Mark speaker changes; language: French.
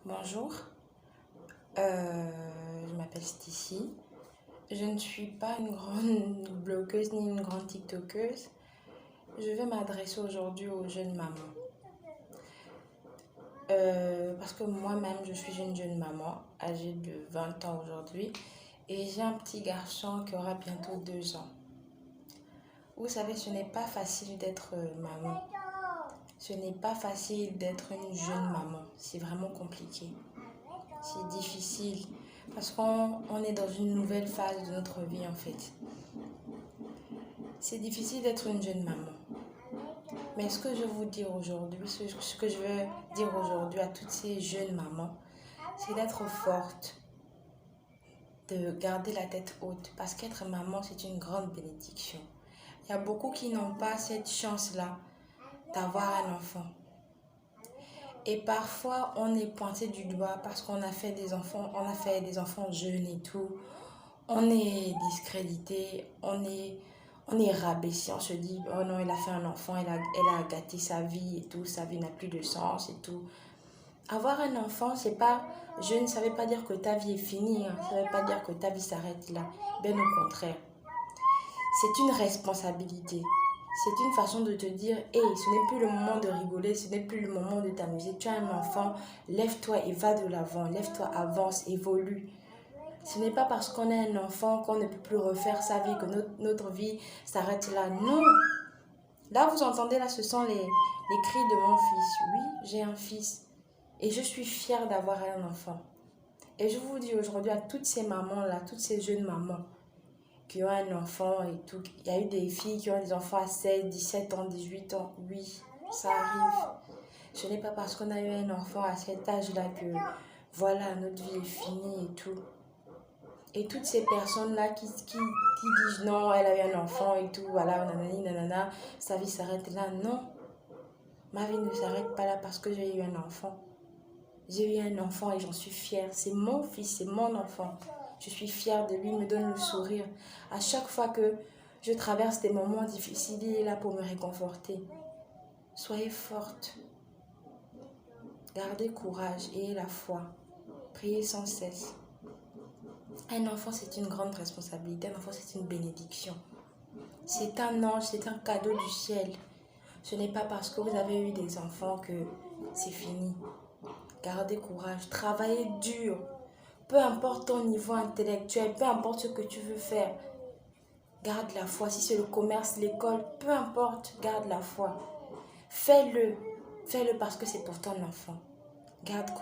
Speaker 1: Bonjour, je m'appelle Stissi. Je ne suis pas une grande blogueuse ni une grande tiktokeuse. Je vais m'adresser aujourd'hui aux jeunes mamans. Parce que moi-même, je suis une jeune maman, âgée de 20 ans aujourd'hui, et j'ai un petit garçon qui aura bientôt 2 ans. Vous savez, ce n'est pas facile d'être maman. Ce n'est pas facile d'être une jeune maman. C'est vraiment compliqué. C'est difficile parce qu'on est dans une nouvelle phase de notre vie en fait. C'est difficile d'être une jeune maman. Mais ce que je veux vous dire aujourd'hui, ce que je veux dire aujourd'hui à toutes ces jeunes mamans, c'est d'être forte, de garder la tête haute parce qu'être maman, c'est une grande bénédiction. Il y a beaucoup qui n'ont pas cette chance-là d'avoir un enfant. Et parfois, on est pointé du doigt parce qu'on a fait des enfants jeunes et tout. On est discrédité, on est rabaissé, on se dit, oh non, elle a fait un enfant, elle a gâté sa vie et tout, sa vie n'a plus de sens et tout. Avoir un enfant, c'est pas jeune, ça veut pas dire que ta vie est finie, hein, ça veut pas dire que ta vie s'arrête là. Bien au contraire. C'est une responsabilité. C'est une façon de te dire, hey, ce n'est plus le moment de rigoler, ce n'est plus le moment de t'amuser. Tu as un enfant, lève-toi et va de l'avant. Lève-toi, avance, évolue. Ce n'est pas parce qu'on a un enfant qu'on ne peut plus refaire sa vie, que notre vie s'arrête là. Non. Là, vous entendez, là, ce sont les cris de mon fils. Oui, j'ai un fils. Et je suis fière d'avoir un enfant. Et je vous dis aujourd'hui à toutes ces mamans-là, toutes ces jeunes mamans, qui ont un enfant et tout. Il y a eu des filles qui ont des enfants à 16, 17 ans, 18 ans. Oui, ça arrive. Ce n'est pas parce qu'on a eu un enfant à cet âge-là que, voilà, notre vie est finie et tout. Et toutes ces personnes-là qui disent non, elle a eu un enfant et tout, voilà, nanani, nanana, sa vie s'arrête là. Non, ma vie ne s'arrête pas là parce que j'ai eu un enfant. J'ai eu un enfant et j'en suis fière. C'est mon fils, c'est mon enfant. Je suis fière de lui, il me donne le sourire. À chaque fois que je traverse des moments difficiles, il est là pour me réconforter. Soyez forte. Gardez courage et la foi. Priez sans cesse. Un enfant, c'est une grande responsabilité. Un enfant, c'est une bénédiction. C'est un ange, c'est un cadeau du ciel. Ce n'est pas parce que vous avez eu des enfants que c'est fini. Gardez courage, travaillez dur. Peu importe ton niveau intellectuel, peu importe ce que tu veux faire, garde la foi. Si c'est le commerce, l'école, peu importe, garde la foi. Fais-le. Fais-le parce que c'est pour ton enfant. Garde courage.